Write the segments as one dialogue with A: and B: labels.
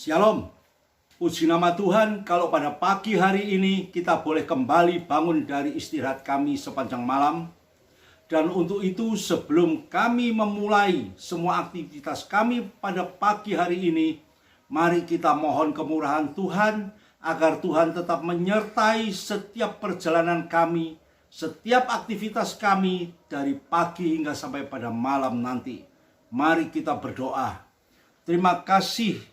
A: Shalom, puji nama Tuhan kalau pada pagi hari ini kita boleh kembali bangun dari istirahat kami sepanjang malam. Dan untuk itu sebelum kami memulai semua aktivitas kami pada pagi hari ini, mari kita mohon kemurahan Tuhan agar Tuhan tetap menyertai setiap perjalanan kami, setiap aktivitas kami dari pagi hingga sampai pada malam nanti. Mari kita berdoa. Terima kasih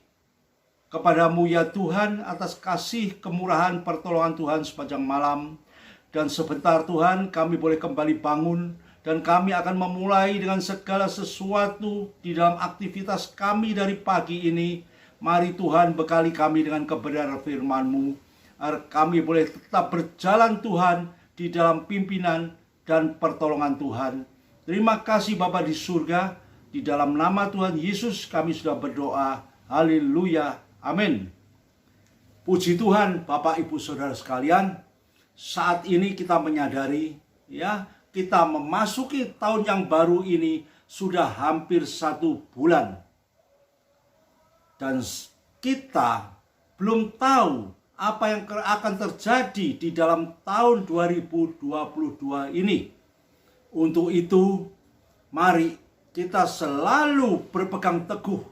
A: kepadamu ya Tuhan atas kasih, kemurahan, pertolongan Tuhan sepanjang malam. Dan sebentar Tuhan kami boleh kembali bangun dan kami akan memulai dengan segala sesuatu di dalam aktivitas kami dari pagi ini. Mari Tuhan bekali kami dengan kebenaran firman-Mu agar kami boleh tetap berjalan Tuhan di dalam pimpinan dan pertolongan Tuhan. Terima kasih Bapa di surga, di dalam nama Tuhan Yesus kami sudah berdoa. Haleluya. Amin. Puji Tuhan, Bapak Ibu Saudara sekalian, saat ini kita menyadari kita memasuki tahun yang baru ini sudah hampir 1 bulan. Dan kita belum tahu apa yang akan terjadi di dalam tahun 2022 ini. Untuk itu, mari kita selalu berpegang teguh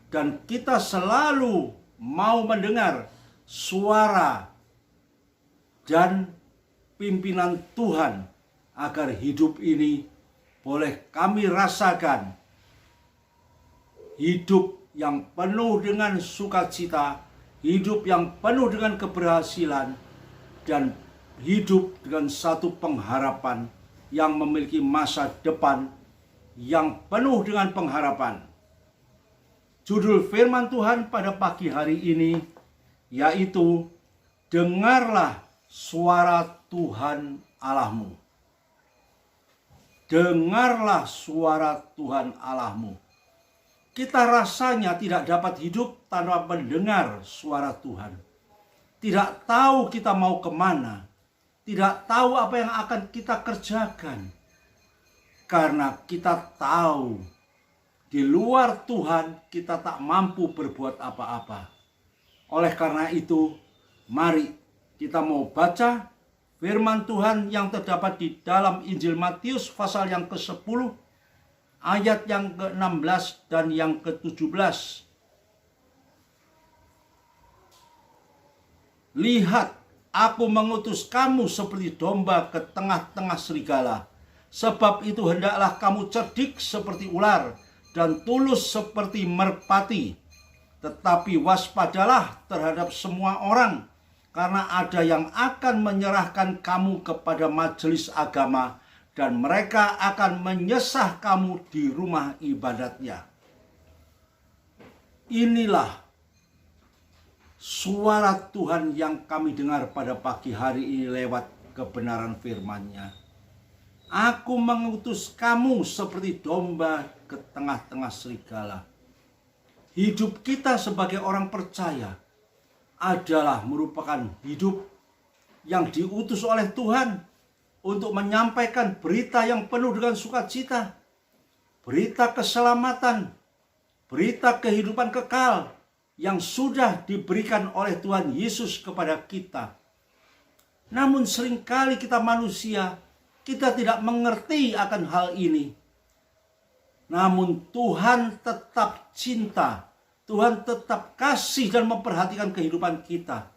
A: dan kita selalu mau mendengar suara dan pimpinan Tuhan agar hidup ini boleh kami rasakan hidup yang penuh dengan sukacita, hidup yang penuh dengan keberhasilan, dan hidup dengan satu pengharapan yang memiliki masa depan yang penuh dengan pengharapan. Judul firman Tuhan pada pagi hari ini yaitu dengarlah suara Tuhan Allahmu. Dengarlah suara Tuhan Allahmu. Kita rasanya tidak dapat hidup tanpa mendengar suara Tuhan. Tidak tahu kita mau kemana. Tidak tahu apa yang akan kita kerjakan. Karena kita tahu di luar Tuhan kita tak mampu berbuat apa-apa. Oleh karena itu, mari kita mau baca firman Tuhan yang terdapat di dalam Injil Matius pasal yang ke-10, ayat yang ke-16 dan yang ke-17. Lihat, aku mengutus kamu seperti domba ke tengah-tengah serigala. Sebab itu hendaklah kamu cerdik seperti ular dan tulus seperti merpati. Tetapi waspadalah terhadap semua orang, karena ada yang akan menyerahkan kamu kepada majelis agama, dan mereka akan menyesah kamu di rumah ibadatnya. Inilah suara Tuhan yang kami dengar pada pagi hari ini lewat kebenaran firman-Nya. Aku mengutus kamu seperti domba ke tengah-tengah serigala. Hidup kita sebagai orang percaya adalah merupakan hidup yang diutus oleh Tuhan untuk menyampaikan berita yang penuh dengan sukacita, berita keselamatan, berita kehidupan kekal yang sudah diberikan oleh Tuhan Yesus kepada kita. Namun seringkali kita manusia, kita tidak mengerti akan hal ini. Namun Tuhan tetap cinta, Tuhan tetap kasih dan memperhatikan kehidupan kita.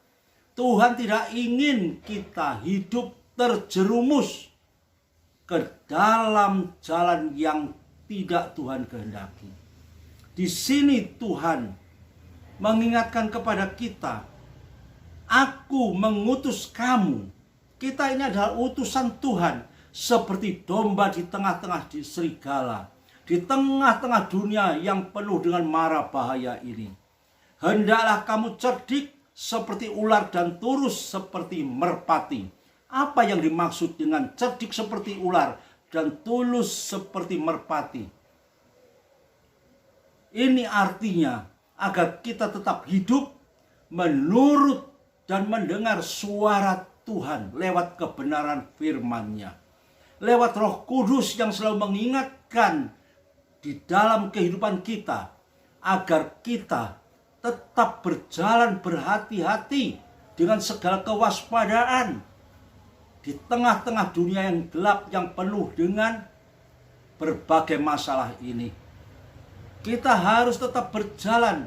A: Tuhan tidak ingin kita hidup terjerumus ke dalam jalan yang tidak Tuhan kehendaki. Di sini Tuhan mengingatkan kepada kita, aku mengutus kamu. Kita ini adalah utusan Tuhan, seperti domba di tengah-tengah serigala, di tengah-tengah dunia yang penuh dengan mara bahaya ini. Hendaklah kamu cerdik seperti ular dan tulus seperti merpati. Apa yang dimaksud dengan cerdik seperti ular dan tulus seperti merpati? Ini artinya agar kita tetap hidup menurut dan mendengar suara Tuhan lewat kebenaran firman-Nya. Lewat Roh Kudus yang selalu mengingatkan di dalam kehidupan kita, agar kita tetap berjalan berhati-hati dengan segala kewaspadaan di tengah-tengah dunia yang gelap, yang penuh dengan berbagai masalah ini. Kita harus tetap berjalan,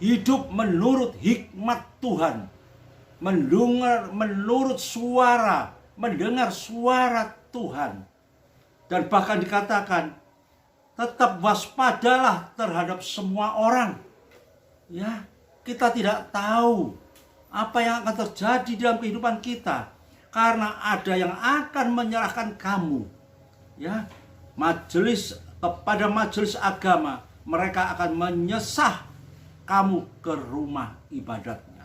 A: hidup menurut hikmat Tuhan, mendengar suara Tuhan. Dan bahkan dikatakan, tetap waspadalah terhadap semua orang. Ya, kita tidak tahu apa yang akan terjadi dalam kehidupan kita, karena ada yang akan menyerahkan kamu, ya, kepada majelis agama. Mereka akan menyesah kamu ke rumah ibadatnya.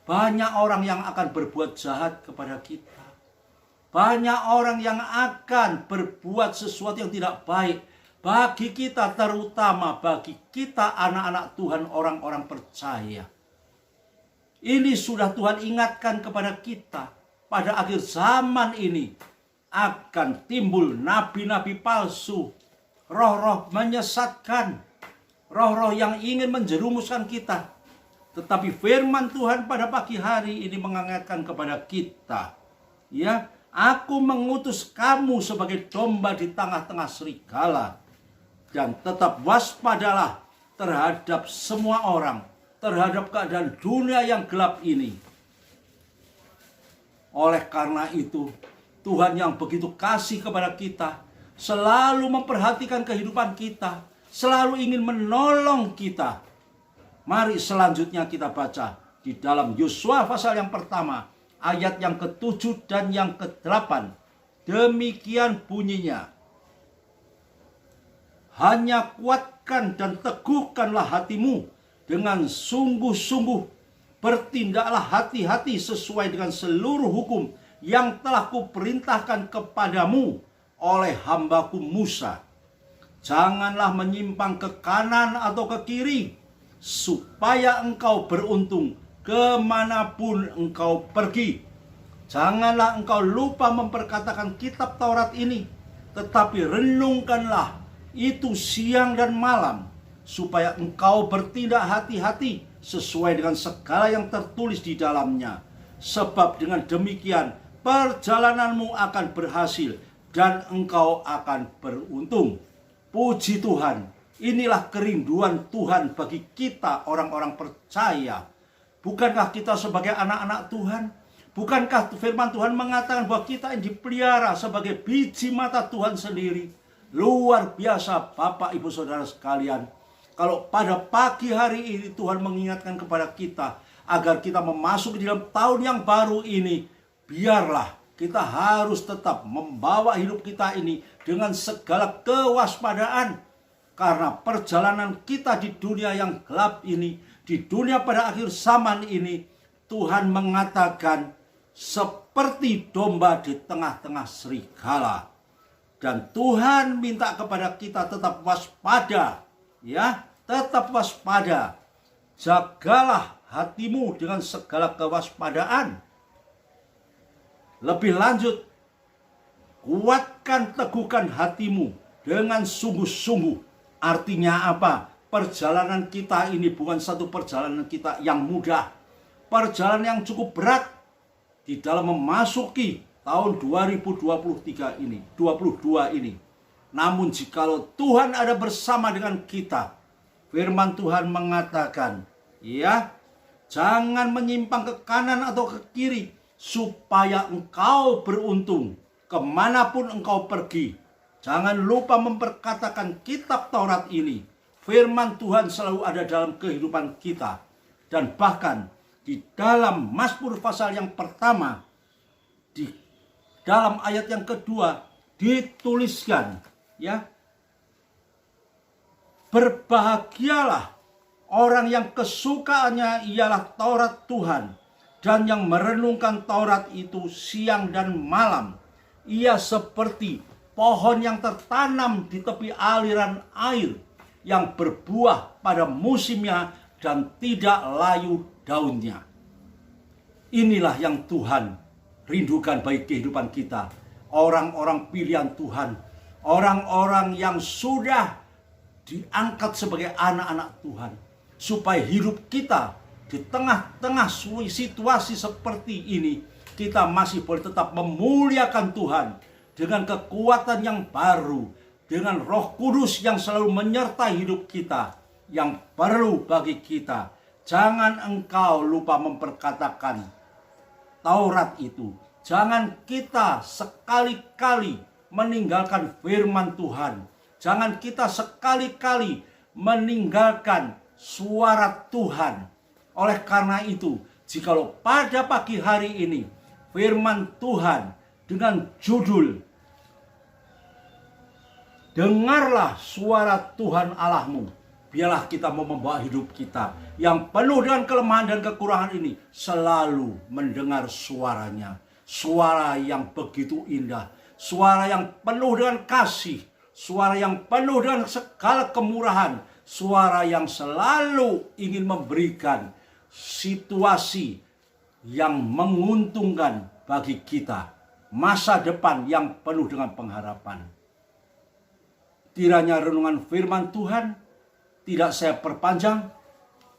A: Banyak orang yang akan berbuat jahat kepada kita. Banyak orang yang akan berbuat sesuatu yang tidak baik bagi kita, terutama bagi kita anak-anak Tuhan, orang-orang percaya. Ini sudah Tuhan ingatkan kepada kita. Pada akhir zaman ini akan timbul nabi-nabi palsu, roh-roh menyesatkan, roh-roh yang ingin menjerumuskan kita. Tetapi firman Tuhan pada pagi hari ini mengingatkan kepada kita, ya, aku mengutus kamu sebagai domba di tengah-tengah serigala. Dan tetap waspadalah terhadap semua orang, terhadap keadaan dunia yang gelap ini. Oleh karena itu, Tuhan yang begitu kasih kepada kita, selalu memperhatikan kehidupan kita, selalu ingin menolong kita. Mari selanjutnya kita baca di dalam Yosua pasal yang pertama, ayat yang ke-7 dan yang ke-8. Demikian bunyinya. Hanya kuatkan dan teguhkanlah hatimu dengan sungguh-sungguh. Bertindaklah hati-hati sesuai dengan seluruh hukum yang telah kuperintahkan kepadamu oleh hambaku Musa. Janganlah menyimpang ke kanan atau ke kiri, supaya engkau beruntung kemanapun engkau pergi. Janganlah engkau lupa memperkatakan kitab Taurat ini, tetapi renungkanlah itu siang dan malam, supaya engkau bertindak hati-hati sesuai dengan segala yang tertulis di dalamnya. Sebab dengan demikian perjalananmu akan berhasil dan engkau akan beruntung. Puji Tuhan, inilah kerinduan Tuhan bagi kita orang-orang percaya. Bukankah kita sebagai anak-anak Tuhan? Bukankah firman Tuhan mengatakan bahwa kita yang dipelihara sebagai biji mata Tuhan sendiri? Luar biasa Bapak Ibu Saudara sekalian. Kalau pada pagi hari ini Tuhan mengingatkan kepada kita agar kita memasuki dalam tahun yang baru ini, biarlah kita harus tetap membawa hidup kita ini dengan segala kewaspadaan. Karena perjalanan kita di dunia yang gelap ini, di dunia pada akhir zaman ini, Tuhan mengatakan seperti domba di tengah-tengah serigala. Dan Tuhan minta kepada kita tetap waspada, ya, tetap waspada. Jagalah hatimu dengan segala kewaspadaan. Lebih lanjut, kuatkan, teguhkan hatimu dengan sungguh-sungguh. Artinya apa? Perjalanan kita ini bukan satu perjalanan kita yang mudah. Perjalanan yang cukup berat di dalam memasuki tahun 2023 ini, 22 ini. Namun jikalau Tuhan ada bersama dengan kita, firman Tuhan mengatakan, ya, jangan menyimpang ke kanan atau ke kiri, supaya engkau beruntung kemanapun engkau pergi. Jangan lupa memperkatakan kitab Taurat ini. Firman Tuhan selalu ada dalam kehidupan kita. Dan bahkan di dalam Mazmur pasal yang pertama, di dalam ayat yang kedua dituliskan, ya, berbahagialah orang yang kesukaannya ialah Taurat Tuhan, dan yang merenungkan Taurat itu siang dan malam. Ia seperti pohon yang tertanam di tepi aliran air, yang berbuah pada musimnya dan tidak layu daunnya. Inilah yang Tuhan rindukan bagi kehidupan kita. Orang-orang pilihan Tuhan, orang-orang yang sudah diangkat sebagai anak-anak Tuhan, supaya hidup kita di tengah-tengah situasi seperti ini, kita masih boleh tetap memuliakan Tuhan dengan kekuatan yang baru, dengan Roh Kudus yang selalu menyertai hidup kita. Yang perlu bagi kita, jangan engkau lupa memperkatakan Taurat itu. Jangan kita sekali-kali meninggalkan firman Tuhan. Jangan kita sekali-kali meninggalkan suara Tuhan. Oleh karena itu, jikalau pada pagi hari ini firman Tuhan dengan judul "Dengarlah suara Tuhan Allahmu", biarlah kita mau membawa hidup kita yang penuh dengan kelemahan dan kekurangan ini selalu mendengar suaranya. Suara yang begitu indah, suara yang penuh dengan kasih, suara yang penuh dengan segala kemurahan, suara yang selalu ingin memberikan situasi yang menguntungkan bagi kita, masa depan yang penuh dengan pengharapan. Kiranya renungan firman Tuhan tidak saya perpanjang,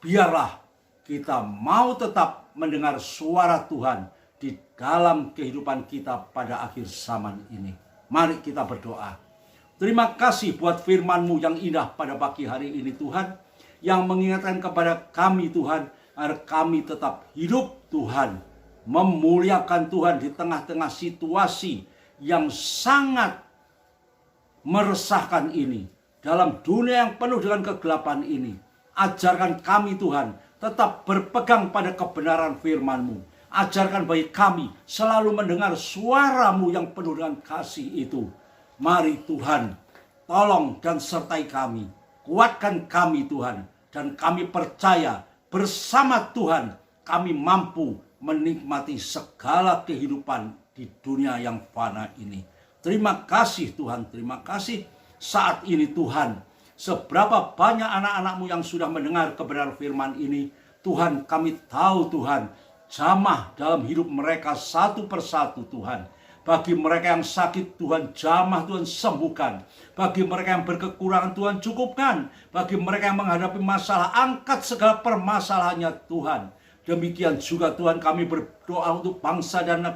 A: biarlah kita mau tetap mendengar suara Tuhan di dalam kehidupan kita pada akhir zaman ini. Mari kita berdoa. Terima kasih buat firman-Mu yang indah pada pagi hari ini Tuhan, yang mengingatkan kepada kami Tuhan, agar kami tetap hidup Tuhan, memuliakan Tuhan di tengah-tengah situasi yang sangat meresahkan ini. Dalam dunia yang penuh dengan kegelapan ini, ajarkan kami Tuhan tetap berpegang pada kebenaran firman-Mu. Ajarkan bagi kami selalu mendengar suara-Mu yang penuh dengan kasih itu. Mari Tuhan, tolong dan sertai kami. Kuatkan kami Tuhan. Dan kami percaya bersama Tuhan kami mampu menikmati segala kehidupan di dunia yang fana ini. Terima kasih Tuhan, terima kasih. Saat ini Tuhan, seberapa banyak anak-anak-Mu yang sudah mendengar kebenaran firman ini, Tuhan, kami tahu Tuhan, jamah dalam hidup mereka satu persatu Tuhan. Bagi mereka yang sakit Tuhan jamah, Tuhan sembuhkan. Bagi mereka yang berkekurangan Tuhan cukupkan. Bagi mereka yang menghadapi masalah, angkat segala permasalahannya Tuhan. Demikian juga Tuhan, kami berdoa untuk bangsa dan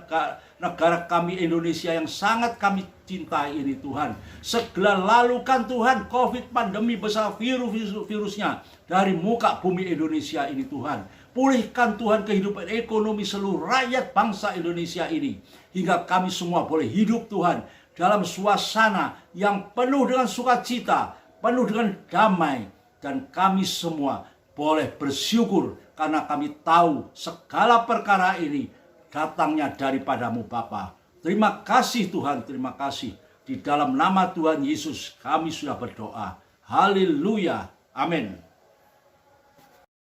A: negara kami Indonesia yang sangat kami cintai ini Tuhan. Segera lalukan Tuhan COVID pandemi besar virusnya dari muka bumi Indonesia ini Tuhan. Pulihkan Tuhan kehidupan ekonomi seluruh rakyat bangsa Indonesia ini. Hingga kami semua boleh hidup Tuhan dalam suasana yang penuh dengan sukacita, penuh dengan damai. Dan kami semua boleh bersyukur karena kami tahu segala perkara ini datangnya daripada-Mu Bapa. Terima kasih Tuhan, terima kasih. Di dalam nama Tuhan Yesus kami sudah berdoa. Haleluya. Amin.